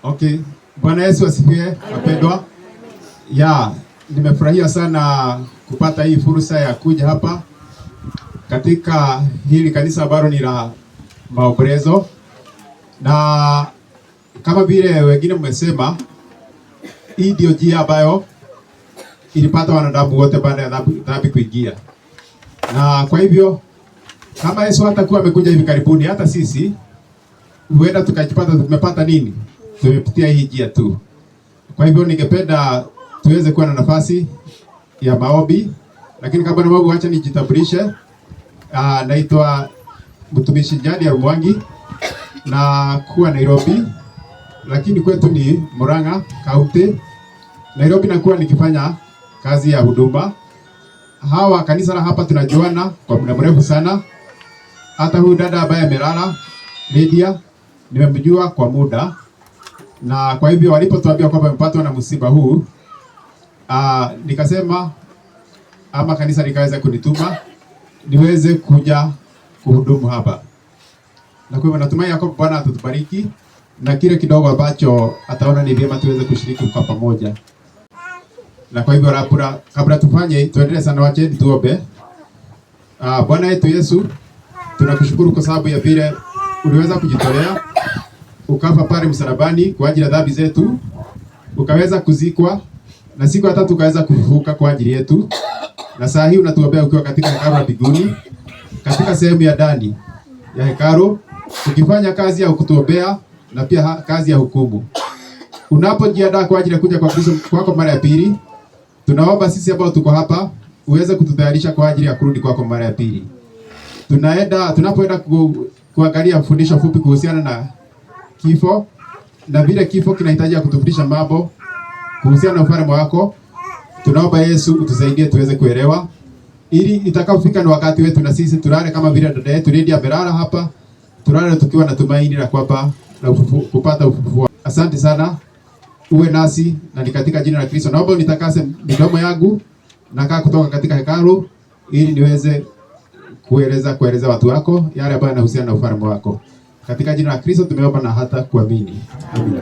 Okay. Bwana Yesu asifiwe, wapendwa. Nimefurahia sana kupata hii fursa ya kuja hapa katika hili kanisa ambalo ni la Maombolezo, na kama vile wengine mmesema, hii ndio njia ambayo ilipata wanadamu wote baada ya dhambi kuingia. Na kwa hivyo kama Yesu hatakuwa amekuja hivi karibuni, hata sisi huenda tukajipata tumepata nini? Tumepitia hii njia tu. Kwa hivyo ningependa tuweze kuwa na nafasi ya maombi, lakini kabla ya maombi acha nijitambulishe. Naitwa mtumishi Njadi Mwangi na kuwa Nairobi, lakini kwetu ni Murang'a County. Nairobi nakuwa nikifanya kazi ya huduma. Hawa kanisa la hapa tunajuana kwa muda mrefu sana. Hata huyu dada ambaye amelala Lydia nimemjua kwa muda, na kwa hivyo walipotuambia kwamba mpatwa na msiba huu, nikasema ama kanisa likaweza kunituma niweze kuja kuhudumu hapa. Na kwa hivyo natumai kwamba Bwana atatubariki na kile kidogo ambacho ataona ni vyema tuweze kushiriki kwa pamoja. Na kwa hivyo kabla tufanye tuendelee sana, wache tuombe. Bwana yetu Yesu, tunakushukuru kwa sababu ya vile uliweza kujitolea ukafa pale msalabani kwa ajili ya dhambi zetu, ukaweza kuzikwa na siku ya tatu ukaweza kufufuka kwa ajili yetu. Na saa hii unatuombea ukiwa katika hekalu la mbinguni, katika sehemu ya ndani ya hekalu, ukifanya kazi ya kutuombea na pia kazi ya hukumu. Unapojiandaa kwa ajili ya kuja kwa Kristo kwako mara ya pili, tunaomba sisi ambao tuko hapa uweze kututayarisha kwa ajili ya kurudi kwako mara ya pili. Tunapoenda kuangalia fundisho fupi kuhusiana na kifo na vile kifo kinahitaji kutufundisha mambo kuhusiana na ufalme wako, tunaomba Yesu utusaidie tuweze kuelewa, ili itakapofika na wakati wetu na sisi tulale kama vile dada yetu Lydia amelala hapa, tulale tukiwa na tumaini la kwamba na kupata ufufuo. Asante sana, uwe nasi na ni katika jina la Kristo. Naomba unitakase midomo yangu na kaa kutoka katika hekalu, ili niweze kueleza watu wako yale ambayo yanahusiana na ufalme wako. Katika jina la Kristo tumeomba na hata kuamini. Amina.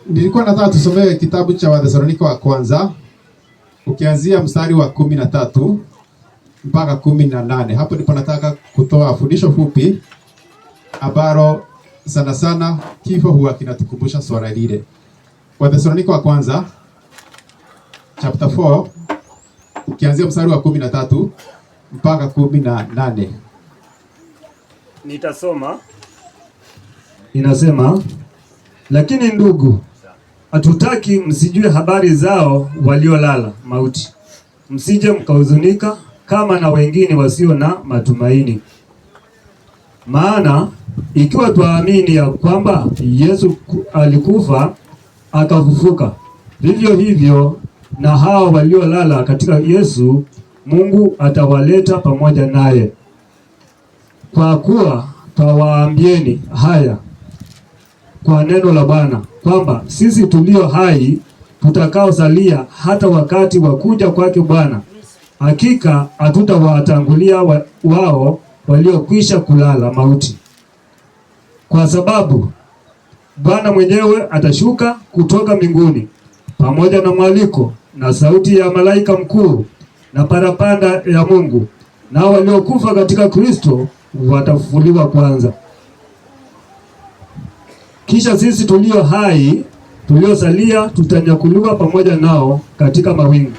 Nilikuwa nataka tusomewe kitabu cha Wathesalonike wa kwanza ukianzia mstari wa 13 mpaka 18. Hapo ndipo nataka kutoa fundisho fupi ambalo sana sana kifo huwa kinatukumbusha swala lile. Wathesalonike wa kwanza chapter 4 ukianzia mstari wa 13 mpaka 18. Nitasoma. Inasema, lakini ndugu, hatutaki msijue habari zao waliolala mauti, msije mkahuzunika kama na wengine wasio na matumaini. Maana ikiwa twaamini ya kwamba Yesu alikufa akafufuka, vivyo hivyo na hao waliolala katika Yesu Mungu atawaleta pamoja naye. Kwa kuwa twawaambieni haya kwa neno la Bwana, kwamba sisi tulio hai tutakaosalia hata wakati wa kuja kwake Bwana, hakika hatutawatangulia wao waliokwisha kulala mauti. Kwa sababu Bwana mwenyewe atashuka kutoka mbinguni pamoja na mwaliko na sauti ya malaika mkuu na parapanda ya Mungu, na waliokufa katika Kristo watafufuliwa kwanza. Kisha sisi tulio hai tuliosalia tutanyakuliwa pamoja nao katika mawingu,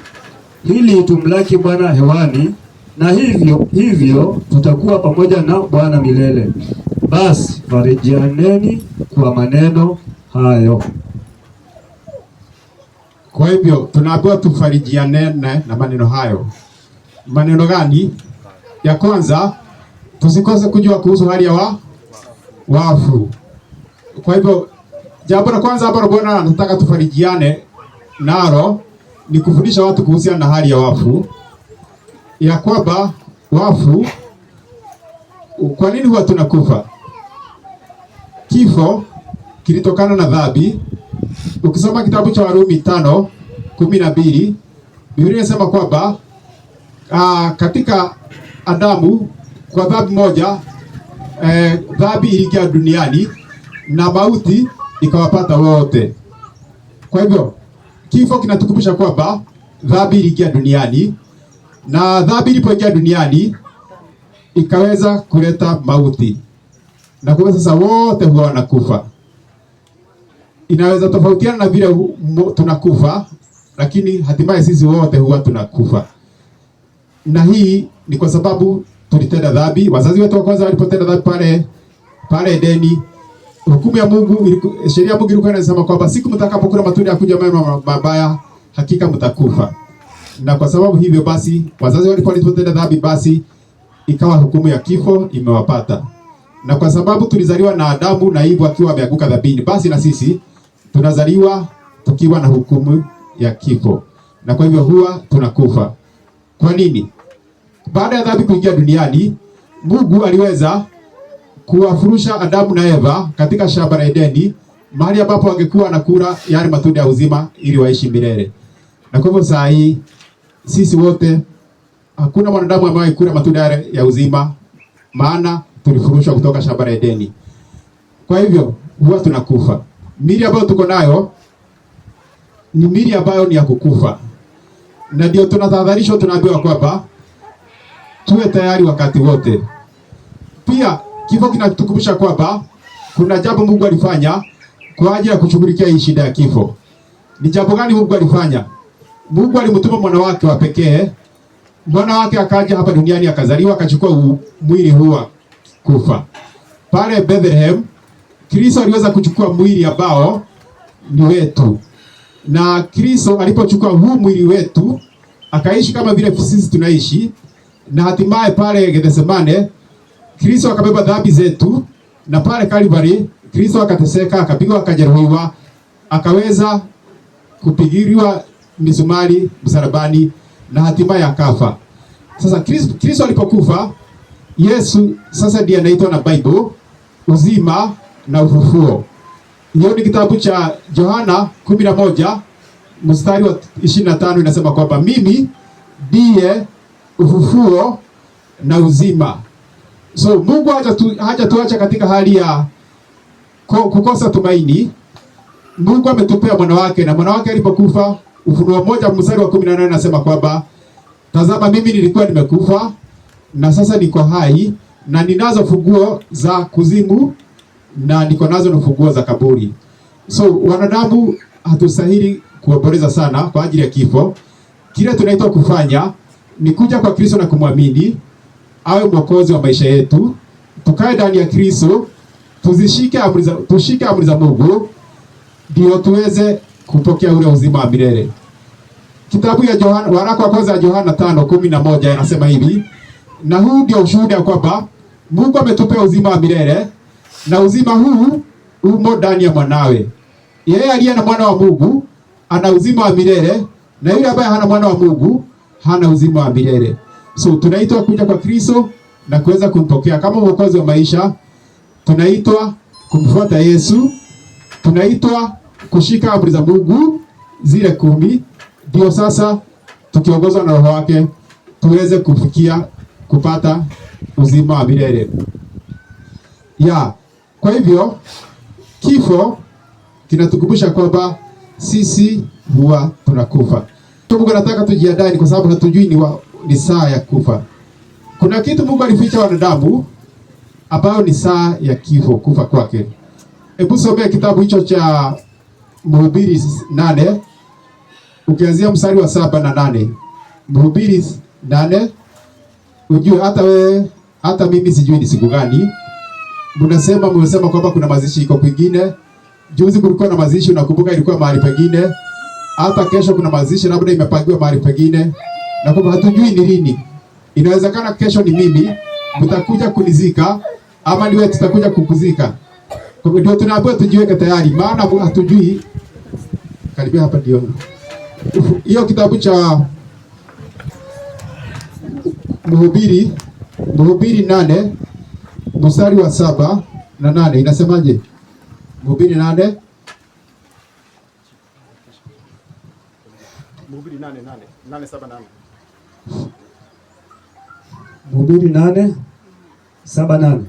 ili tumlaki Bwana hewani, na hivyo tutakuwa pamoja na Bwana milele. Basi farijianeni kwa maneno hayo. Kwa hivyo tunaambiwa tufarijiane na maneno hayo. Maneno gani? Ya kwanza, tusikose kujua kuhusu hali ya wafu. Kwa hivyo jambo la kwanza ambalo Bwana anataka tufarijiane nalo ni kufundisha watu kuhusiana na hali ya wafu, ya kwamba wafu, kwa nini huwa tunakufa? Kifo kilitokana na dhambi. Ukisoma kitabu cha Warumi 5:12, Biblia inasema kwamba katika Adamu kwa dhambi moja dhambi iliingia duniani, na mauti ikawapata wote. Kwa hivyo kifo kinatukumbusha kwamba dhambi iliingia duniani, na dhambi ilipoingia duniani ikaweza kuleta mauti, na kwa sasa wote huwa wanakufa. Inaweza tofautiana na vile tunakufa, lakini hatimaye sisi wote huwa tunakufa. Na hii ni kwa sababu tulitenda dhambi. Wazazi wetu wa kwanza walipotenda dhambi pale Edeni, hukumu ya Mungu, sheria ya Mungu ilikuwa inasema kwamba siku mtakapokula matunda ya kuja mema mabaya, hakika mtakufa. Na kwa sababu hivyo basi, wazazi walipotenda dhambi, basi ikawa hukumu ya kifo imewapata. Na kwa sababu tulizaliwa na Adamu na Eva akiwa ameanguka dhambini, basi na sisi tunazaliwa tukiwa na hukumu ya kifo, na kwa hivyo huwa tunakufa. Kwa nini? Baada ya dhambi kuingia duniani, Mungu aliweza kuwafurusha Adamu na Eva katika shamba la Edeni, mahali ambapo wangekuwa wanakula yale matunda ya uzima ili waishi milele. Na kwa hivyo saa hii sisi wote, hakuna mwanadamu ambaye kula matunda ya uzima, maana tulifurushwa kutoka shamba la Edeni. Kwa hivyo huwa tunakufa. Mili ambayo tuko nayo ni mili ambayo ni ya kukufa, na ndio tunatahadharishwa, tunaambiwa kwamba tuwe tayari wakati wote. Pia kifo kinatukumbusha kwamba kuna jambo Mungu alifanya kwa ajili ya kushughulikia hii shida ya kifo. Ni jambo gani Mungu alifanya? Mungu alimtuma mwana wake wa pekee. Mwana wake akaja hapa duniani, akazaliwa, akachukua mwili huwa kufa. Pale Bethlehem, Kristo aliweza kuchukua mwili ambao ni wetu. Na Kristo alipochukua huu mwili wetu, akaishi kama vile sisi tunaishi, na hatimaye pale Gethsemane Kristo akabeba dhambi zetu, na pale Calvary Kristo akateseka, akapigwa, akajeruhiwa, akaweza kupigiliwa misumari msalabani, na hatimaye akafa. Sasa Kristo alipokufa, Yesu sasa ndiye anaitwa na Bible uzima na ufufuo. Hiyo ni kitabu cha Yohana 11 mstari wa 25, inasema kwamba mimi ndiye ufufuo na uzima. So Mungu hajatuacha katika hali ya kukosa tumaini. Mungu ametupea mwana wake, na mwana wake alipokufa, Ufunuo 1 mstari wa 18 inasema kwamba tazama, mimi nilikuwa nimekufa na sasa niko hai, na ninazo funguo za kuzimu na niko nazo na funguo za kaburi. So wanadamu hatustahili kuomboleza sana kwa ajili ya kifo. Kile tunaitwa kufanya ni kuja kwa Kristo na kumwamini awe mwokozi wa maisha yetu. Tukae ndani ya Kristo, tushike amri za Mungu, ndio tuweze kupokea ule uzima wa milele. Kitabu ya Yohana, waraka wa kwanza ya Yohana 5:11 inasema hivi: na huu ndio ushuhuda kwamba Mungu ametupea uzima wa milele, na uzima huu umo ndani ya mwanawe. Yeye aliye na mwana wa Mungu ana uzima wa milele, na yule ambaye hana mwana wa Mungu hana uzima wa milele. So tunaitwa kuja kwa Kristo na kuweza kumpokea kama mwokozi wa maisha. Tunaitwa kumfuata Yesu. Tunaitwa kushika amri za Mungu zile 10, ndio sasa tukiongozwa na Roho wake tuweze kufikia kupata uzima wa milele. Kwa hivyo kifo kinatukumbusha kwamba sisi huwa tunakufa. Mungu anataka tujiandae, kwa sababu hatujui ni saa ya kufa. Kuna kitu Mungu alificha wanadamu ambayo ni saa ya kifo, kufa kwake. Hebu somea kitabu hicho cha Mhubiri 8 ukianzia mstari wa 7 na 8. Mhubiri 8, ujue hata mimi sijui ni siku gani. Mmesema kwamba kuna mazishi iko kwingine. Juzi kulikuwa na mazishi, unakumbuka, ilikuwa mahali pengine. Hata kesho kuna mazishi, labda imepangiwa mahali pengine, na kwamba hatujui ni lini. Inawezekana kesho ni mimi mtakuja kunizika, ama ni wewe tutakuja kukuzika. Kwa hivyo ndio tunaambiwa tujiweke tayari, maana hatujui. Karibia hapa ndio hiyo kitabu cha Mhubiri 8 mstari wa 7 na 8 inasemaje? Mhubiri 8 Mhubiri 8 7 8. Mhubiri 8:7-8.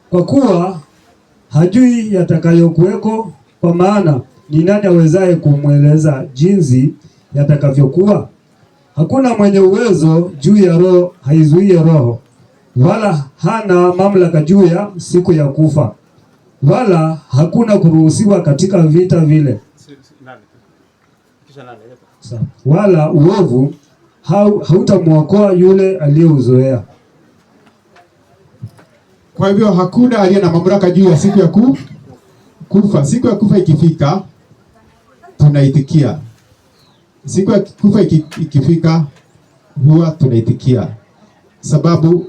Kwa kuwa hajui yatakayokuweko, kwa maana ni nani awezaye kumweleza jinsi yatakavyokuwa? Hakuna mwenye uwezo juu ya roho, haizuie roho, wala hana mamlaka juu ya siku ya kufa, wala hakuna kuruhusiwa katika vita vile, wala uovu hautamwokoa yule aliyeuzoea. Kwa hivyo hakuna aliye na mamlaka juu ya siku ya kufa. Siku ya kufa ikifika, tunaitikia. Siku ya kufa ikifika, huwa tunaitikia, sababu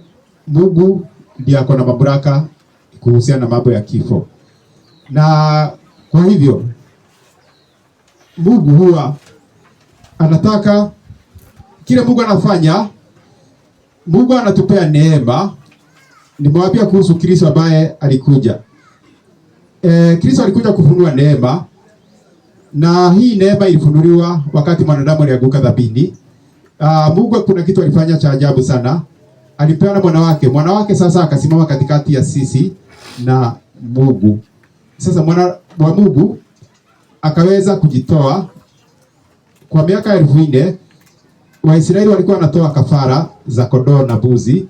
Mungu ndiye ako na mamlaka kuhusiana na mambo ya kifo. Na kwa hivyo Mungu huwa anataka kile Mungu anafanya. Mungu anatupea neema. Nimewambia kuhusu Kristo ambaye alikuja. Kristo alikuja kufunua neema, na hii neema ilifunuliwa wakati mwanadamu alianguka dhambini. Mungu kuna kitu alifanya cha ajabu sana. Alipeana mwana wake sasa akasimama katikati ya sisi na Mungu. Sasa mwana wa Mungu akaweza kujitoa. Kwa miaka 1400 Waisraeli walikuwa wanatoa kafara za kondoo na mbuzi.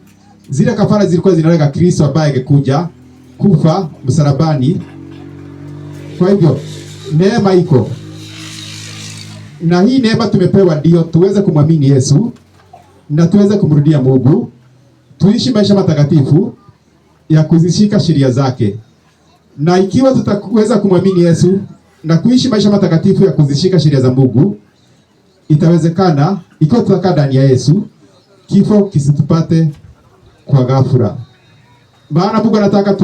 Zile kafara zilikuwa zinalenga Kristo ambaye angekuja kufa msalabani. Kwa hivyo neema iko, na hii neema tumepewa ndio tuweze kumwamini Yesu na tuweze kumrudia Mungu, tuishi maisha matakatifu ya kuzishika sheria zake. Na ikiwa tutaweza kumwamini Yesu na kuishi maisha matakatifu ya kuzishika sheria za Mungu, itawezekana ikiwa tutakaa ndani ya Yesu, kifo kisitupate kwa ghafla. Maana Mungu anataka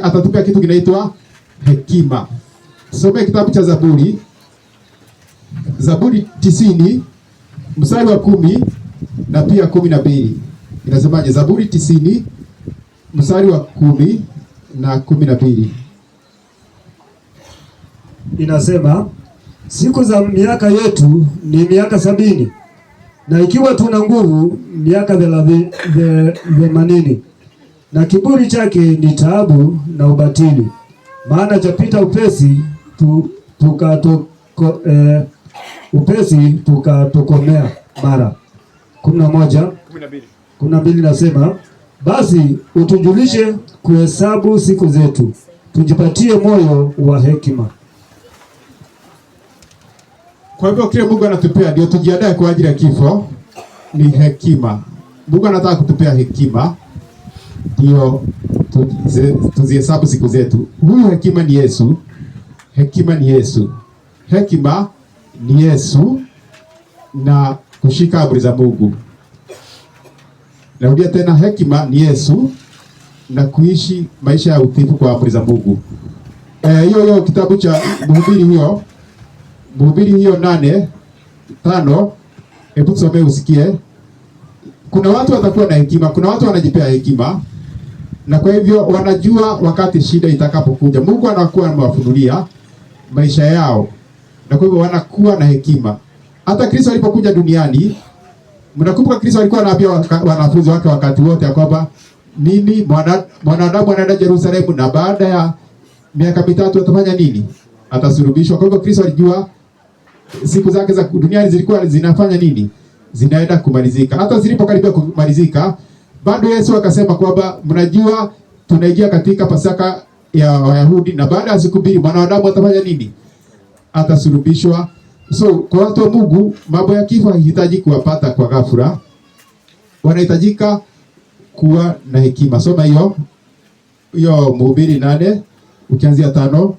atatupea kitu kinaitwa hekima. Tusome kitabu cha Zaburi 90 mstari wa 10 na pia 12. Inasemaje? Zaburi 90 mstari wa 10 na 12. Inasema, siku za miaka yetu ni miaka 70, na ikiwa tuna nguvu miaka 80, na kiburi chake ni taabu na ubatili, maana chapita upesi tukatokomea mara. 12 nasema, basi utujulishe kuhesabu siku zetu, tujipatie moyo wa hekima. Kwa hivyo kile Mungu anatupea ndio tujiandae kwa ajili ya kifo ni hekima. Mungu anataka kutupea hekima ndio tuzihesabu siku zetu. Huyu hekima ni Yesu. Hekima ni Yesu. Hekima ni Yesu na kushika amri za Mungu. Narudia tena, hekima ni Yesu na kuishi maisha ya utiifu kwa amri za Mungu. Hiyo kitabu cha Mhubiri hiyo 8:5, hebu tusome usikie. Kuna watu watakuwa na hekima, kuna watu wanajipea hekima, na kwa hivyo wanajua wakati shida itakapokuja Mungu anakuwa amewafunulia maisha yao, na kwa hivyo wanakuwa na hekima. Hata Kristo alipokuja duniani, mnakumbuka Kristo alikuwa anaambia wanafunzi wake wakati wote kwamba nini, mwanadamu anaenda Yerusalemu na baada ya miaka 3 atafanya nini? Atasulubishwa. Kwa hivyo Kristo alijua siku zake za duniani zilikuwa zinafanya nini? Zinaenda kumalizika. Hata zilipokaribia kumalizika, bado Yesu akasema kwamba mnajua tunaingia katika Pasaka ya Wayahudi, na baada ya siku 2 mwanadamu atafanya nini? Atasulubishwa. So kwa watu wa Mungu, mambo ya kifo haihitaji kuwapata kwa ghafla. Wanahitajika kuwa na hekima. Soma hiyo Mhubiri 8 ukianzia 5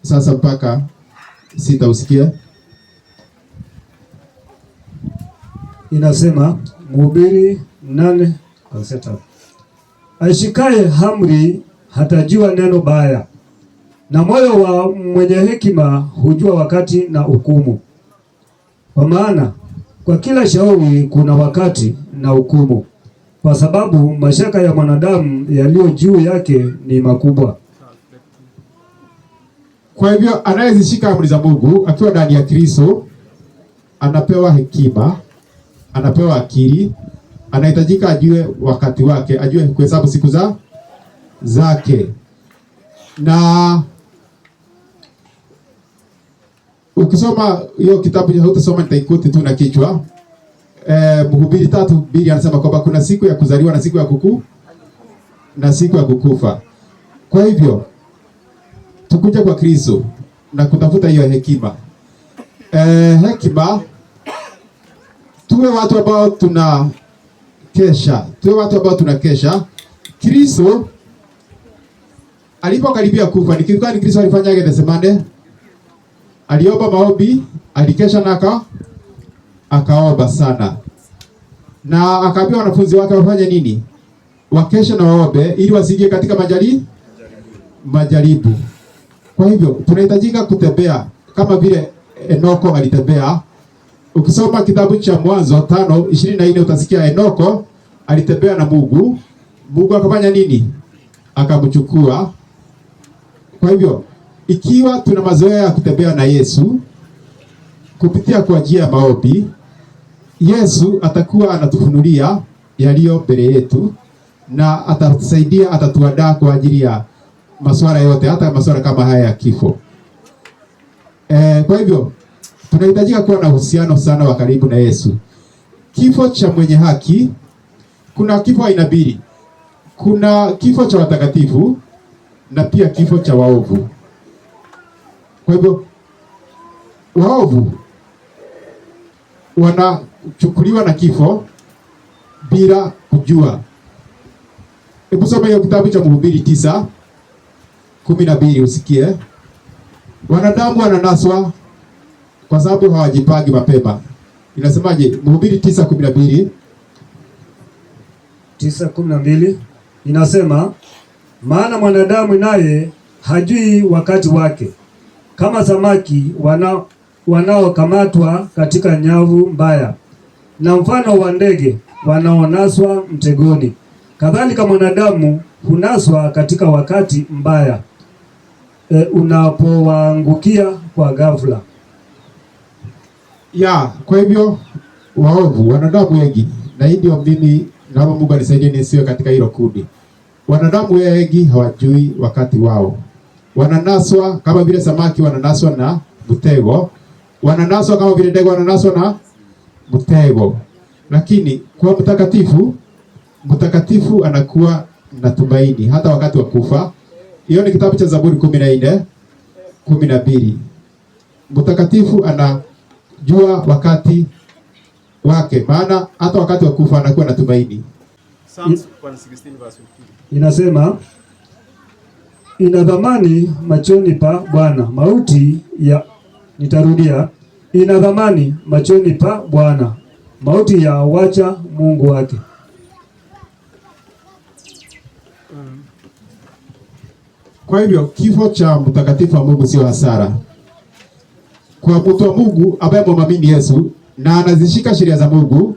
sasa mpaka 6 usikie. Inasema Mhubiri 8:6, aishikaye amri hatajua neno baya, na moyo wa mwenye hekima hujua wakati na hukumu. Kwa maana kwa kila shauri kuna wakati na hukumu, kwa sababu mashaka ya mwanadamu yaliyo juu yake ni makubwa. Kwa hivyo anayezishika amri za Mungu akiwa ndani ya Kristo anapewa hekima, anapewa akili, anahitajika ajue wakati wake, ajue kuhesabu siku zake. Na ukisoma hiyo kitabu hautasoma, nitaikuti tu na kichwa. Mhubiri 3:2 anasema kwamba kuna siku ya kuzaliwa na siku ya na siku ya kukufa. Kwa hivyo tukuja kwa Kristo na kutafuta hiyo hekima. Hekima, tuwe watu ambao tunakesha. Kristo alipokaribia kufa, ni kitu gani Kristo alifanya? Gethsemane, aliomba maombi, alikesha na akaomba sana, na akaambia wanafunzi wake wafanye nini? Wakesha na waombe ili wasije katika majaribu. Kwa hivyo tunahitajika kutembea kama vile Enoko alitembea. Ukisoma kitabu cha Mwanzo 5:24 utasikia Enoko alitembea na Mungu. Mungu akafanya nini? Akamchukua. Kwa hivyo ikiwa tuna mazoea ya kutembea na Yesu kupitia kwa njia ya maombi, Yesu atakuwa anatufunulia yaliyo mbele yetu na atatusaidia, atatuandaa kwa ajili ya masuala yote, hata masuala kama haya ya kifo. Kwa hivyo tunahitajika kuwa na uhusiano sana wa karibu na Yesu. Kifo cha mwenye haki, kuna kifo aina mbili. Kuna kifo cha watakatifu na pia kifo cha waovu. Kwa hivyo waovu wanachukuliwa na kifo bila kujua. Hebu soma hiyo kitabu cha Mhubiri 9:12 usikie. Wanadamu wananaswa kwa sababu hawajipangi mapema. Inasemaje? Mhubiri 9:12. 9:12 inasema, maana mwanadamu naye hajui wakati wake, kama samaki wanaokamatwa katika nyavu mbaya, na mfano wa ndege wanaonaswa mtegoni, kadhalika mwanadamu hunaswa katika wakati mbaya, unapowaangukia kwa ghafla. Kwa hivyo waovu, wanadamu wengi, na hii ndio mimi naomba Mungu anisaidie nisiwe katika hilo kundi. Wanadamu wengi hawajui wakati wao. Wananaswa kama vile samaki wananaswa na mtego. Wananaswa kama vile ndege wananaswa na mtego. Lakini kwa mtakatifu anakuwa na tumaini hata wakati wa kufa. Hiyo ni kitabu cha Zaburi 14:12. Mtakatifu anajua wakati wake, maana hata wakati wa kufa anakuwa na tumaini. Inasema, ina dhamani machoni pa Bwana mauti ya, nitarudia, ina dhamani machoni pa Bwana mauti ya wacha Mungu wake. Kwa hivyo kifo cha mtakatifu wa Mungu sio hasara. Kwa mtu wa Mungu ambaye mwamini Yesu na anazishika sheria za Mungu,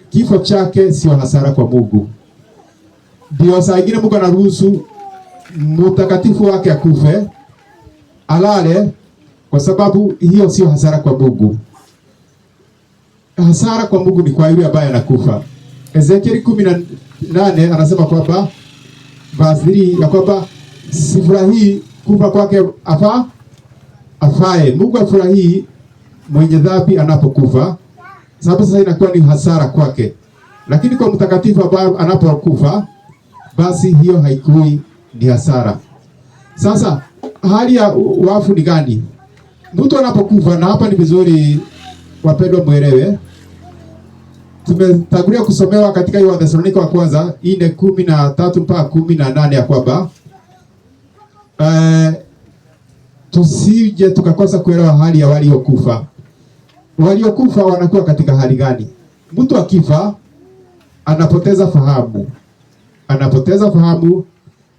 kifo chake sio hasara kwa Mungu. Ndio saa ingine Mungu anaruhusu mtakatifu wake akufe, alale, kwa sababu hiyo sio hasara kwa Mungu. Hasara kwa Mungu ni kwa yule ambaye anakufa. Ezekiel 18 anasema kwamba verse 3 ya kwamba sifurahii kufa kwake afae. Mungu afurahii mwenye dhambi anapokufa, sababu sasa inakuwa ni hasara kwake. Lakini kwa mtakatifu ambaye anapokufa, basi hiyo haikui ni hasara. Sasa hali ya wafu ni gani? Mtu anapokufa, na hapa ni vizuri wapendwa mwelewe, tumetangulia kusomewa katika hiyo Wathesalonike wa kwanza 4:13 mpaka 18 ya kwamba tusije tukakosa kuelewa hali ya waliokufa. Waliokufa wanakuwa katika hali gani? Mtu akifa anapoteza fahamu.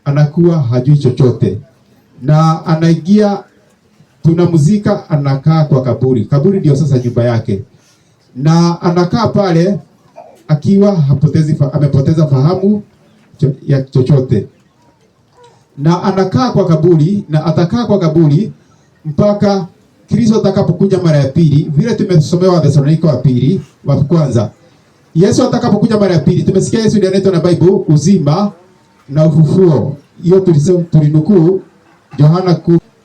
Anakuwa hajui chochote. Na anaingia, tunamuzika, anakaa kwa kaburi. Kaburi ndio sasa nyumba yake. Na anakaa pale akiwa amepoteza fahamu ya chochote. Na anakaa kwa kaburi, na atakaa kwa kaburi mpaka Kristo atakapokuja mara ya pili. Vile tumesomewa Wathesalonike wa kwanza. Yesu atakapokuja mara ya pili, tumesikia Yesu ndiye anaitwa na Bible uzima na ufufuo. Hiyo tulinukuu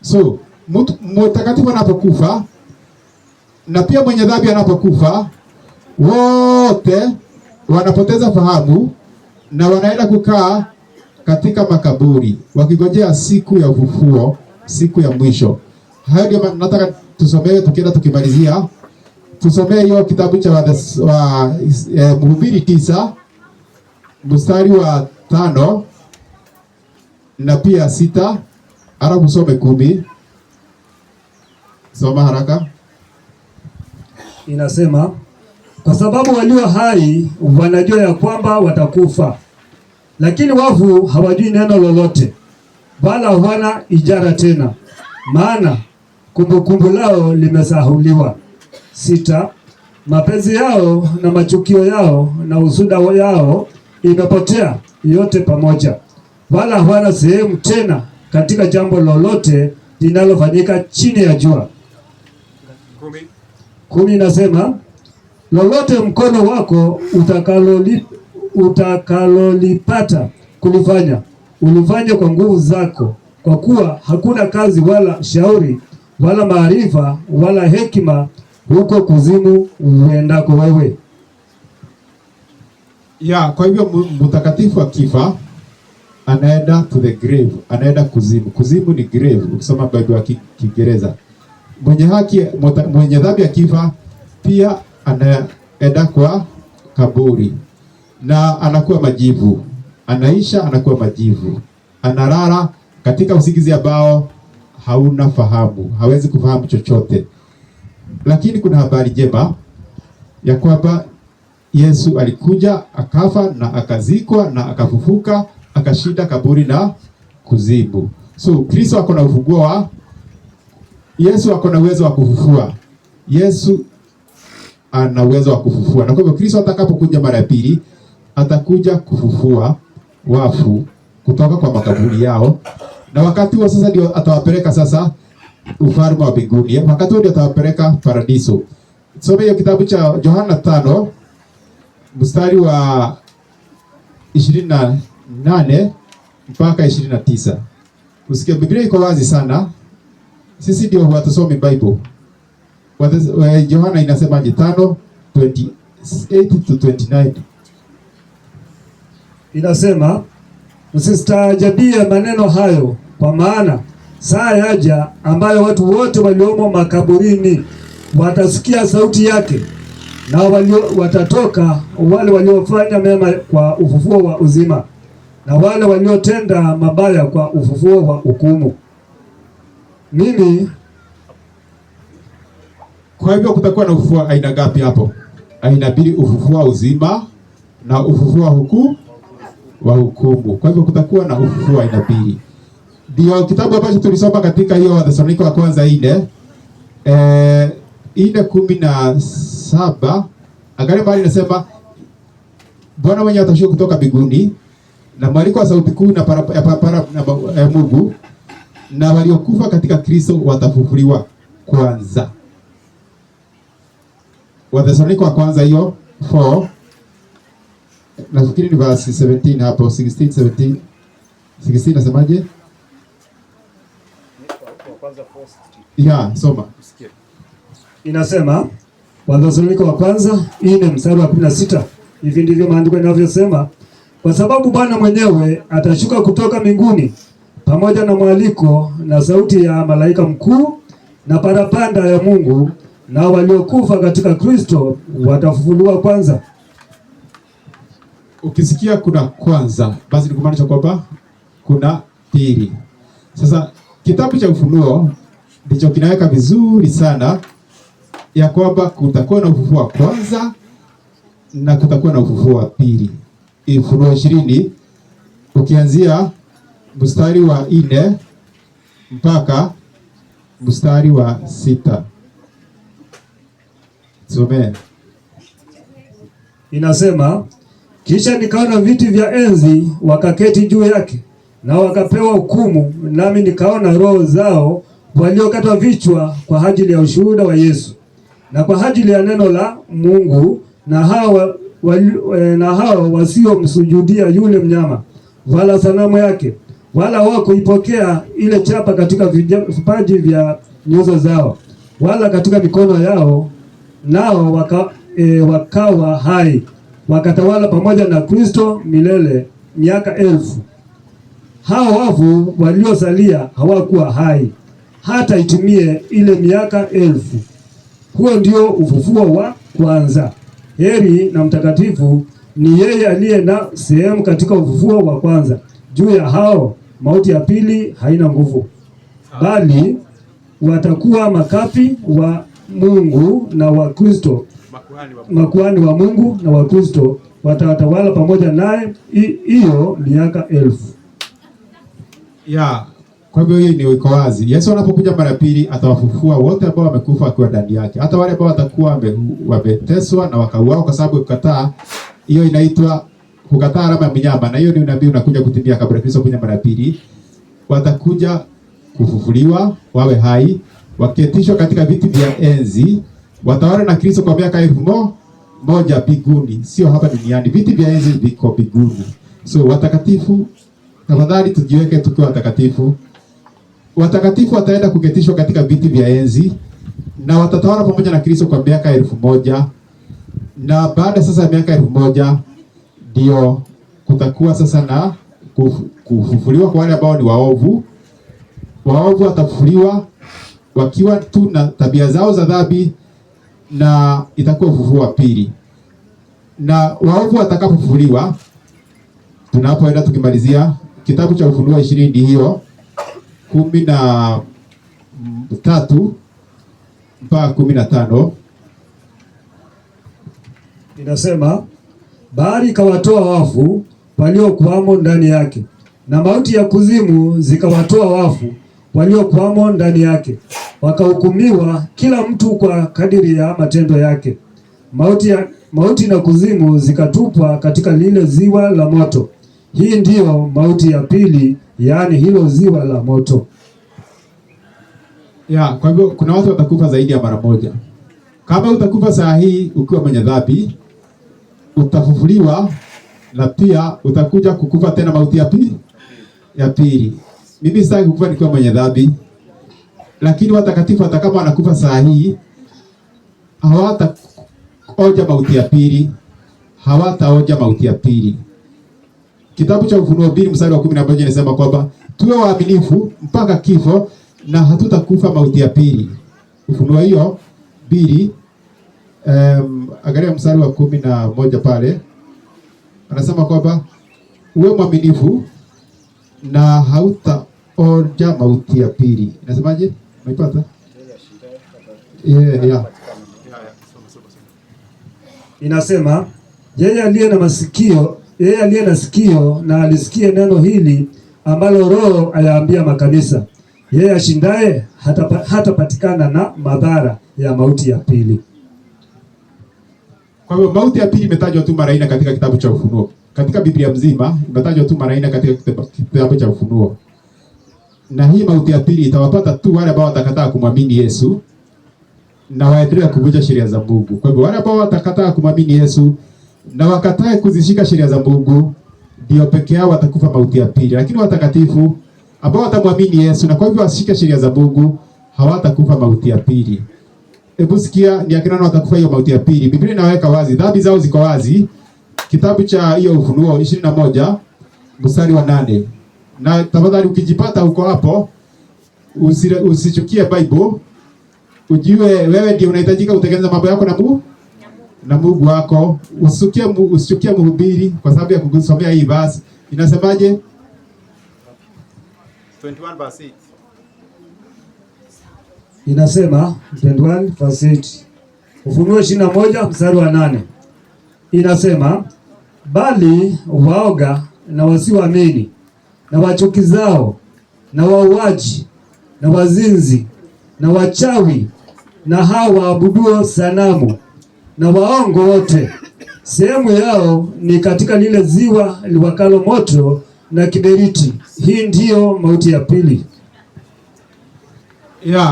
So mtakatifu anapokufa na pia mwenye dhambi anapokufa, wote wanapoteza fahamu na wanaenda kukaa katika makaburi wakigojea siku ya ufufuo, siku ya mwisho. Hayo ndio nataka tusomee, tukienda tukimalizia. Tusomee hiyo kitabu cha Mhubiri 9 mstari wa 5 na pia 6, alafu some 10. Soma haraka. Inasema, kwa sababu walio hai wanajua ya kwamba watakufa, lakini wafu hawajui neno lolote, wala hawana ijara tena, maana kumbukumbu lao limesahuliwa. 6, mapenzi yao na machukio yao na usuda yao imepotea yote pamoja, wala hawana sehemu tena katika jambo lolote linalofanyika chini ya jua. 10 inasema, lolote mkono wako utakalolipata kulifanya, ulifanye kwa nguvu zako, kwa kuwa hakuna kazi wala shauri wala maarifa wala hekima huko kuzimu uendako wewe. Kwa hivyo mtakatifu akifa anaenda to the grave, anaenda kuzimu. Kuzimu ni grave ukisoma Biblia ya Kiingereza. Mwenye dhambi akifa pia anaenda kwa kaburi na anakuwa majivu, anaisha, anakuwa majivu, analala katika usingizi ambao hauna fahamu, hawezi kufahamu chochote. Lakini kuna habari njema ya kwamba Yesu alikuja, akafa na akazikwa na akafufuka, akashinda kaburi na kuzimu. So Kristo ako na ufunguo wa Yesu, ako na uwezo wa kufufua. Yesu ana uwezo wa kufufua. Na kwa hivyo Kristo atakapokuja mara ya pili, atakuja kufufua wafu kutoka kwa makaburi yao. Na wakati huo sasa ndio atawapeleka sasa ufalme wa mbinguni. Wakati huo ndio atawapeleka paradiso. Some hiyo kitabu cha Yohana 5 mstari wa 28 mpaka 29. Usikie Biblia iko wazi sana. Sisi ndio hatusomi Bible. Yohana inasema 5:28 to 29. Inasema, msistaajabie maneno hayo, kwa maana saa yaja ambayo watu wote waliomo makaburini watasikia sauti yake, na watatoka, wale waliofanya mema kwa ufufuo wa uzima, na wale waliotenda mabaya kwa ufufuo wa hukumu. Kwa hivyo kutakuwa na ufufuo aina ngapi hapo? Aina mbili, ufufuo wa uzima na ufufuo wa hukumu. Kwa hivyo kutakuwa na ufufuo aina mbili. Ndio kitabu ambacho tulisoma katika hiyo Wathesalonike wa kwanza 4:17, angalia bali inasema Bwana mwenyewe atashuka kutoka mbinguni na mwaliko wa sauti kuu na parapara ya Mungu, na waliokufa katika Kristo watafufuliwa kwanza. Wathesalonike wa kwanza hiyo 4, nafikiri ni verse 17 hapo, 16 nasemaje? Soma. Inasema, Wathesalonike wa kwanza 4 mstari wa 16. Hivi ndivyo maandiko yanavyosema, kwa sababu Bwana mwenyewe atashuka kutoka mbinguni pamoja na mwaliko na sauti ya malaika mkuu na parapanda ya Mungu, na waliokufa katika Kristo watafufuliwa kwanza. Ukisikia kuna kwanza, basi ni kumaanisha kwamba kuna pili. Sasa kitabu cha Ufunuo ndicho kinaweka vizuri sana ya kwamba kutakuwa na ufufuo wa kwanza na kutakuwa na ufufuo wa pili. Ufunuo 20 ukianzia mstari wa 4 mpaka mstari wa 6. Some. Inasema, kisha nikaona viti vya enzi wakaketi juu yake, na wakapewa hukumu, nami nikaona roho zao waliokatwa vichwa kwa ajili ya ushuhuda wa Yesu na kwa ajili ya neno la Mungu, na hao wasiomsujudia yule mnyama wala sanamu yake, wala hawakuipokea ile chapa katika vipaji vya nyuso zao, wala katika mikono yao, nao wakawa hai, wakatawala pamoja na Kristo milele miaka 1000. Hao wafu waliosalia hawakuwa hai hata itimie ile miaka 1000. Huo ndio ufufuo wa kwanza. Heri na mtakatifu ni yeye aliye na sehemu katika ufufuo wa kwanza. Juu ya hao mauti ya pili haina nguvu, bali watakuwa makapi wa Mungu na wa Kristo, makuhani wa Mungu na wa Kristo, watatawala pamoja naye hiyo miaka 1000. Kwa hivyo hii ni iko wazi. Yesu anapokuja mara pili atawafufua wote ambao wamekufa akiwa ndani yake. Hata wale ambao watakuwa wameteswa na wakauawa kwa sababu kukataa, hiyo inaitwa kukataa alama ya mnyama, na hiyo ni unabii unakuja kutimia kabla Kristo kuja mara pili. Watakuja kufufuliwa wawe hai, waketishwa katika viti vya enzi, watawala na Kristo kwa miaka 1000 mbinguni, sio hapa duniani. Viti vya enzi viko mbinguni. So watakatifu, tafadhali tujiweke tukiwa watakatifu. Watakatifu wataenda kuketishwa katika viti vya enzi na watatawala pamoja na Kristo kwa miaka 1000, na baada sasa ya miaka 1000 ndio kutakuwa sasa na kufufuliwa kwa wale ambao ni waovu. Waovu watafufuliwa wakiwa tu na tabia zao za dhambi, na itakuwa ufufuo wa pili. Na waovu watakapofufuliwa, tunapoenda tukimalizia kitabu cha Ufunuo 20 hiyo 13 mpaka 15 inasema, bahari ikawatoa wafu waliokuwamo ndani yake, na mauti ya kuzimu zikawatoa wafu waliokuwamo ndani yake, wakahukumiwa kila mtu kwa kadiri ya matendo yake. Mauti na kuzimu zikatupwa katika lile ziwa la moto. Hii ndiyo mauti ya pili, yaani hilo ziwa la moto. Kwa hivyo kuna watu watakufa zaidi ya mara moja. Kama utakufa saa hii ukiwa mwenye dhambi, utafufuliwa na pia utakuja kukufa tena mauti ya pili. Mimi sitaki kukufa nikiwa mwenye dhambi, lakini watakatifu hata kama wanakufa saa hii hawataoja mauti ya pili, hawataoja mauti ya pili. Kitabu cha Ufunuo 2 mstari wa 11 inasema kwamba tuwe waaminifu mpaka kifo na hatutakufa mauti ya pili. Ufunuo hiyo 2 angalia mstari wa 11 pale. Anasema kwamba uwe mwaminifu na hautaonja mauti ya pili. Inasemaje? Umeipata? Inasema, yeye aliye na sikio na alisikie neno hili ambalo Roho ayaambia makanisa. Yeye ashindaye hatapatikana na madhara ya mauti ya pili. Kwa hivyo mauti ya pili imetajwa tu mara 4 katika kitabu cha Ufunuo. Katika Biblia mzima imetajwa tu mara 4 katika kitabu cha Ufunuo. Na hii mauti ya pili itawapata tu wale ambao watakataa kumwamini Yesu na waendelee kuvunja sheria za Mungu. Kwa hivyo wale ambao watakataa kumwamini Yesu na wakatae kuzishika sheria za Mungu ndio peke yao watakufa mauti ya pili. Lakini watakatifu ambao watamwamini Yesu na kwa hivyo wasishike sheria za Mungu hawatakufa mauti ya pili. Hebu sikia ni akina nani watakufa hiyo mauti ya pili. Biblia inaweka wazi, dhambi zao ziko wazi. Kitabu cha hiyo Ufunuo 21 mstari wa 8. Na tafadhali ukijipata huko hapo usichukie Bible. Ujue wewe ndio unahitajika utengeneze mambo yako na Mungu wako. Usichukie mhubiri kwa sababu ya kukusomea hii verse. Inasemaje? 21 verse 8. Inasema 21 verse 8. Ufunuo 21 mstari wa 8. Inasema, bali waoga na wasioamini na wachukizao na wauaji na wazinzi na wachawi na hao waabuduo sanamu na waongo wote, sehemu yao ni katika lile ziwa liwakalo moto na kiberiti. Hii ndiyo mauti ya pili.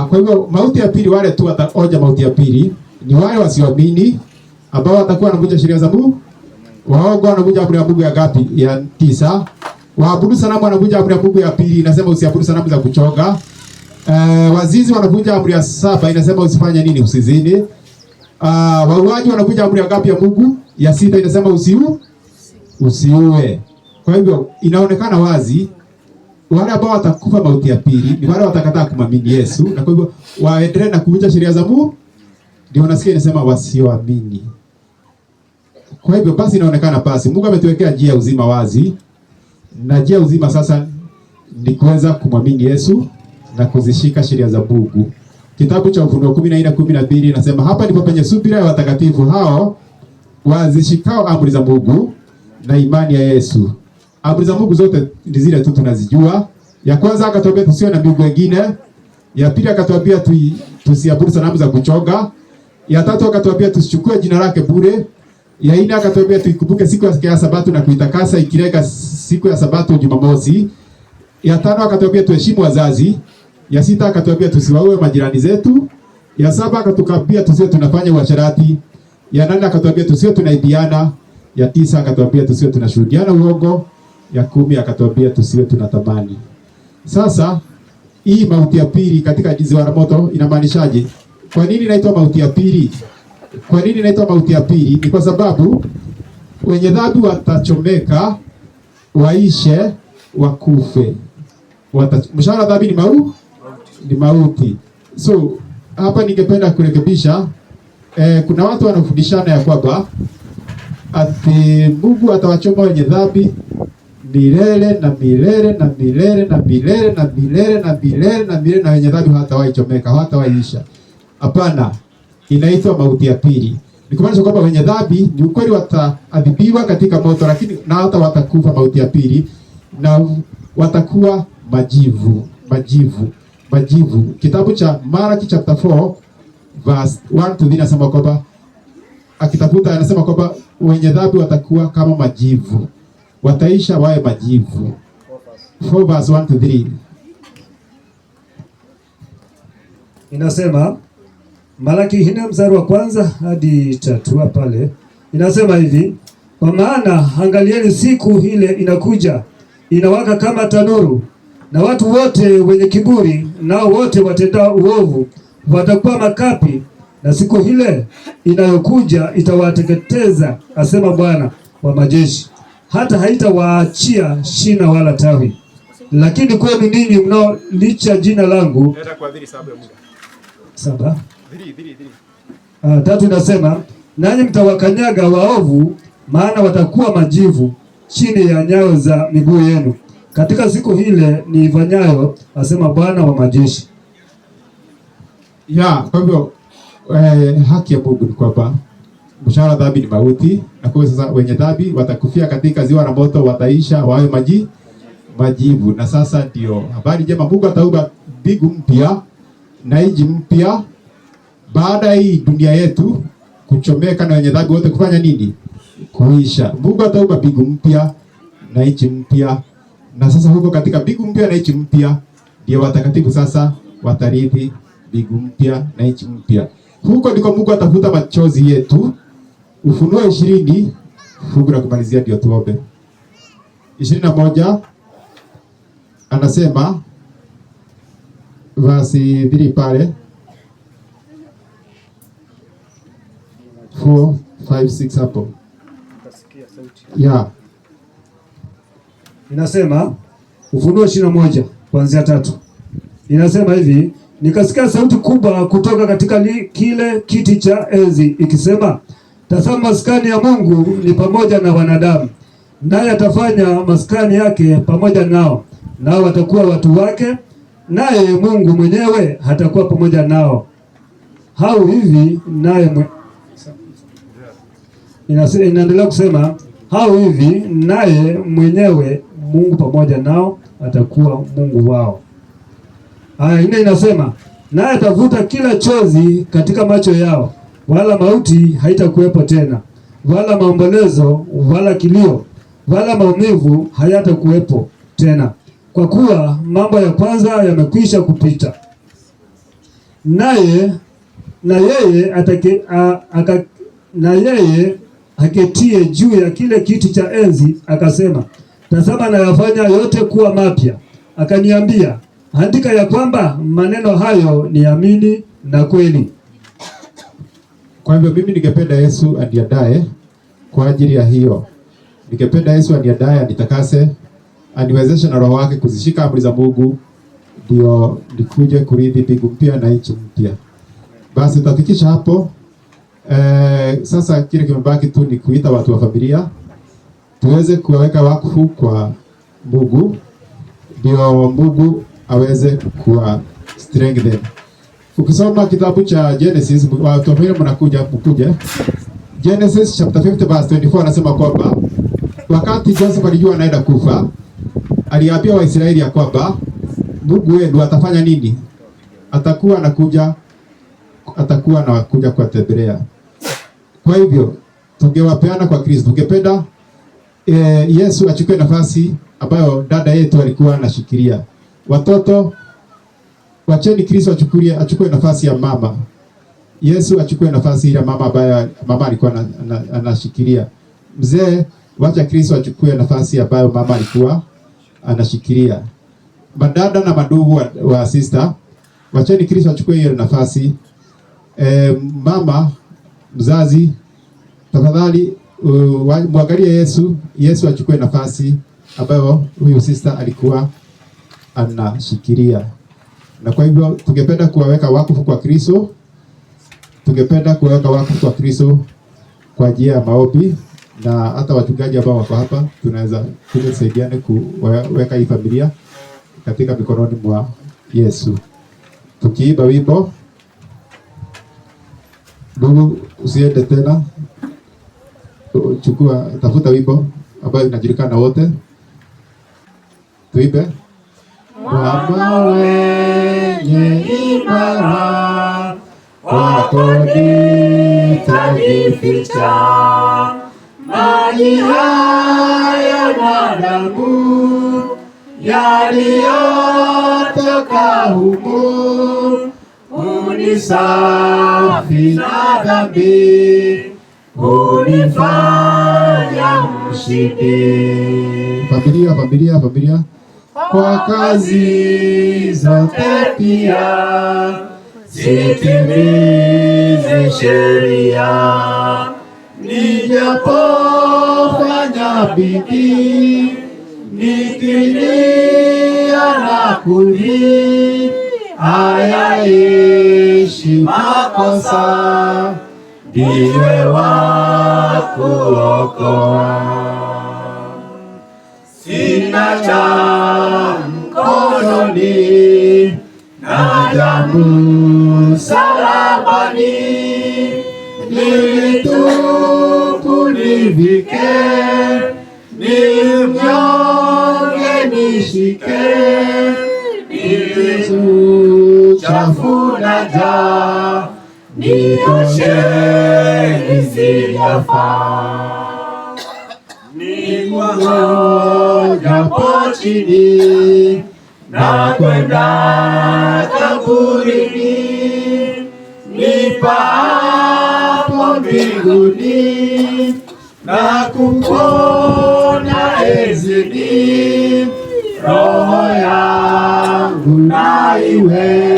Kwa hivyo mauti ya pili, wale tu wataoja mauti ya pili ni wale wasioamini ambao watakuwa wanavunja sheria za Mungu. Waongo wanavunja amri ya Mungu ya ngapi? Ya 9. Waabudu sanamu wanavunja amri ya Mungu ya pili, inasema usiabudu sanamu za kuchonga. Wazinzi wanavunja amri ya 7, inasema usifanye nini? Usizini. Wauaji wanavunja amri ya ngapi ya Mungu? Ya 6, inasema usiue. Kwa hivyo inaonekana wazi wale ambao watakufa mauti ya pili ni wale watakataa kumwamini Yesu, na kwa hivyo waendelee na kuvunja sheria za Mungu. Ndio unasikia inasema wasioamini. Kwa hivyo basi inaonekana basi Mungu ametuwekea njia uzima wazi, na njia uzima sasa ni kuweza kumwamini Yesu na kuzishika sheria za Mungu. Kitabu cha Ufunuo 14:12 inasema hapa ndipo penye subira ya watakatifu hao wazishikao amri za Mungu na imani ya Yesu. Amri za Mungu zote ni zile tu tunazijua. Ya kwanza akatuambia tusiwe na miungu wengine. Ya pili akatuambia tusiabudu sanamu za kuchonga. Ya tatu akatuambia tusichukue jina lake bure. Ya nne akatuambia tuikumbuke siku ya Sabato na kuitakasa, ikilenga siku ya Sabato Jumamosi. Ya tano akatuambia tuheshimu wazazi. Ya sita akatuambia tusiwaue majirani zetu. Ya saba akatuambia tusiwe tunafanya uasherati. Ya nane akatuambia tusiwe tunaibiana. Ya 9 akatuambia tusiwe tunashuhudiana uongo. Ya 10 akatuambia tusiwe tunatamani. Sasa hii mauti ya pili katika ziwa la moto inamaanishaje? Kwa nini inaitwa mauti ya pili? Kwa nini inaitwa mauti ya pili? Ni kwa sababu wenye dhambi watachomeka, waishe, wakufe. Mshahara dhambi ni mauti. So hapa ningependa kurekebisha, kuna watu wanafundishana ya kwamba ati Mungu atawachoma wenye dhambi milele na milele na milele na milele na milele na milele na milele, na wenye dhambi hatawahi chomeka, hatawaisha. Hapana, inaitwa mauti ya pili. Ni kumaanisha kwamba wenye dhambi ni ukweli wataadhibiwa katika moto, lakini na hata watakufa mauti ya pili na watakuwa majivu. Kitabu cha Malaki chapter 4 verse 1 to 3 nasema kwamba akitafuta anasema kwamba wenye dhambi watakuwa kama majivu, wataisha wawe majivu. 4 verse 1 to 3 inasema, Malaki 4 mstari wa 1 hadi 3 pale inasema hivi: kwa maana angalieni, siku ile inakuja, inawaka kama tanuru, na watu wote wenye kiburi nao wote watendao uovu watakuwa makapi, na siku ile inayokuja itawateketeza, asema Bwana wa majeshi, hata haitawaachia shina wala tawi. Lakini kwenu ninyi mnaolicha jina langu, saba 3 inasema, nanyi mtawakanyaga waovu, maana watakuwa majivu chini ya nyayo za miguu yenu katika siku ile niifanyayo, asema Bwana wa majeshi. Kwa hivyo haki ya Mungu ni kwamba mshahara dhambi ni mauti, na kwa sasa wenye dhambi watakufia katika ziwa la moto, wataisha wawe majivu. Na sasa ndio habari njema, Mungu ataumba mbingu mpya na nchi mpya baada hii dunia yetu kuchomeka na wenye dhambi wote kufanya nini? Kuisha. Mungu ataumba mbingu mpya na nchi mpya, na sasa huko katika mbingu mpya na nchi mpya ndio watakatifu sasa watarithi mbingu mpya na nchi mpya. Huko ndiko Mungu atafuta machozi yetu. Ufunuo 20 fungu la kumalizia ndio tuombe. 21 anasema verse 3 pale 4, 5, 6 hapo. Inasema Ufunuo 21 kuanzia 3. Inasema hivi: nikasikia sauti kubwa kutoka katika kile kiti cha enzi ikisema, tazama, maskani ya Mungu ni pamoja na wanadamu, naye atafanya maskani yake pamoja nao, nao watakuwa watu wake, naye Mungu mwenyewe hatakuwa pamoja nao. Hao hivi naye inaendelea kusema, hao hivi naye mwenyewe Mungu pamoja nao atakuwa Mungu wao. Ine inasema, naye atavuta kila chozi katika macho yao, wala mauti haitakuwepo tena, wala maombolezo, wala kilio, wala maumivu hayatakuwepo tena, kwa kuwa mambo ya kwanza yamekwisha kupita. Naye aketie juu ya kile kiti cha enzi akasema, tazama nayafanya yote kuwa mapya. Akaniambia, andika ya kwamba maneno hayo ni amini na kweli. Kwa hivyo mimi ningependa Yesu aniandae kwa ajili ya hiyo. Ningependa Yesu aniandae, anitakase, aniwezeshe na Roho wake kuzishika amri za Mungu, ndio nikuje kurithi mbingu mpya na nchi mpya. Basi tutafikisha hapo. Sasa kile kimebaki tu ni kuita watu wa familia tuweze kuweka wakfu kwa Mungu, ndio Mungu aweze kuwa strengthen. Ukisoma kitabu cha Genesis, watu wengine mkuje Genesis chapter 50 verse 24, anasema kwamba wakati Joseph alijua anaenda kufa, aliambia Waisraeli ya kwamba Mungu wenu atafanya nini? Atakuwa anakuja kuwatembelea. Kwa hivyo tungewapeana kwa Kristo. Tungependa Yesu achukue nafasi ambayo dada yetu alikuwa anashikilia. Watoto, wacheni Kristo achukue nafasi ya mama. Yesu achukue nafasi ile mama alikuwa anashikilia. Mzee, wacha Kristo achukue nafasi ambayo mama alikuwa anashikilia. Madada na madugu wa sister, wacheni Kristo achukue hiyo nafasi. Mama mzazi, tafadhali muangalie Yesu achukue nafasi ambayo huyu sister alikuwa anashikilia. Na kwa hivyo tungependa kuwaweka wakfu kwa Kristo. Tungependa kuweka wakfu kwa Kristo kwa njia ya maombi, na hata wachungaji ambao wako hapa tunaweza kusaidiane kuweka hii familia katika mikononi mwa Yesu. Tukiimba wimbo, ndugu usiende tena, tafuta wimbo ambayo inajulikana wote. Tuimbe. Mwamba wenye imara, kwako nitajificha, maji haya na damu yaliyotoka humu, unisafi na dhambi, unifanya mshindi. Familia. Kwa kazi zote pia zitimize sheria, nijapofanya bidii nikilia na kulia, hayaishi makosa, ndiwe wa kuokoa. Sina cha mkononi na damu msalabani, nilitubu nivike, ni mnyonge nishike, chafu na njaa nioshe nisijafaa. Ningojapo chini na kwenda kaburini, nipapo mbinguni na kumwona enzini, roho yangu na iwe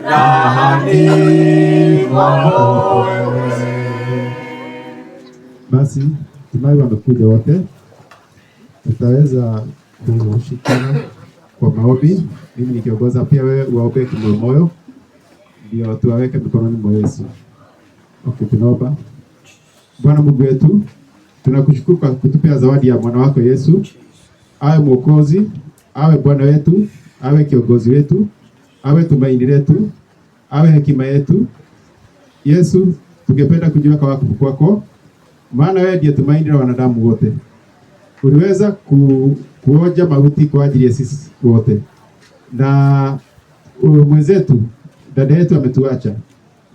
rahani mwako wewe. Basi tumai wamekuja wote, tutaweza kushikana kwa maombi. Mimi nikiongoza, pia wewe uwaombe kimoyomoyo, ndio tuwaweke mikononi mwa Yesu. Okay, tunaomba. Bwana Mungu wetu, tunakushukuru kwa kutupea zawadi ya mwana wako Yesu. Awe Mwokozi, awe Bwana wetu, awe kiongozi wetu, awe tumaini letu, awe hekima yetu. Yesu, tungependa kujiweka wakfu kwako, maana wewe ndiye tumaini la wanadamu wote. Uliweza kuonja mauti kwa ajili ya sisi wote. Na mwenzetu, dada yetu ametuacha.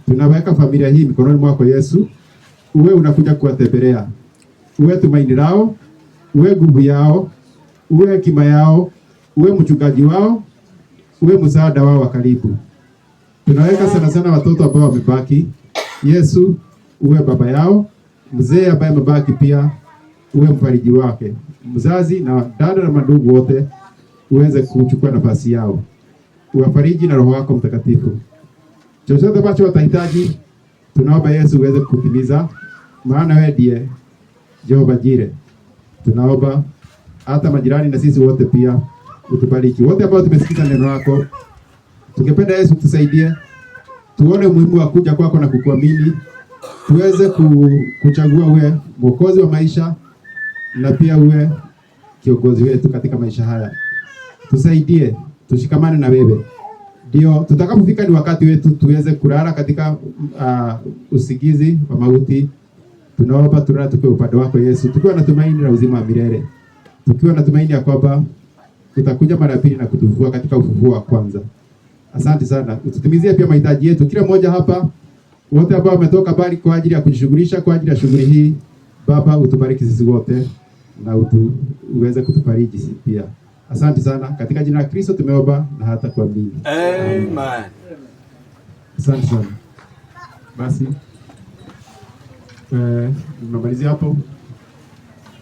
Tunaweka familia hii mikononi mwako Yesu. Uwe unakuja kuwatembelea. Uwe tumaini lao, uwe nguvu yao, uwe hekima yao, uwe mchungaji wao, uwe msaada wao wa karibu. Tunaweka sana sana watoto ambao wamebaki. Yesu, uwe baba yao. Mzee ambaye amebaki pia uwe mfariji wake. Mzazi na dada na mandugu wote uweze kuchukua nafasi yao, uwafariji na Roho wako Mtakatifu. Chochote ambacho watahitaji, tunaomba Yesu uweze kutimiza, maana wewe ndiye Jehova Jire. Tunaomba hata majirani na sisi wote pia utubariki. Wote ambao tumesikiza neno lako, tungependa Yesu tusaidie, tuone umuhimu wa kuja kwako na kukuamini, tuweze kuchagua uwe mwokozi wa maisha na pia uwe kiongozi wetu katika maisha haya. Tusaidie, tushikamane na wewe. Ndio tutakapofika ni wakati wetu tuweze kulala katika usingizi wa mauti. Tunaomba tulale tukiwa upande wako Yesu, tukiwa na tumaini la uzima wa milele, tukiwa na tumaini ya kwamba utakuja mara pili na kutuvua katika ufufuo wa kwanza. Asante sana. Ututimizie pia mahitaji yetu, kila mmoja hapa, wote ambao wametoka bali kwa ajili ya kujishughulisha kwa ajili ya shughuli hii. Baba, utubariki sisi wote na uweze kutufariji sisi pia. Asante sana, katika jina la Kristo tumeomba na hata kuamini. Amen. Asante sana. Basi nimemalizia hapo.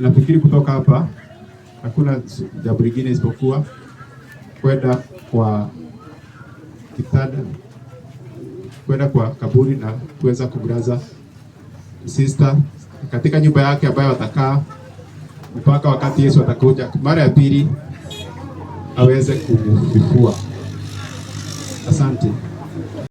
Nafikiri kutoka hapa hakuna jambo lingine isipokuwa kwenda kwa kitanda, kwenda kwa kaburi na kuweza kumlaza sister katika nyumba yake ambayo watakaa mpaka wakati Yesu atakuja mara ya pili aweze kumfufua. Asante.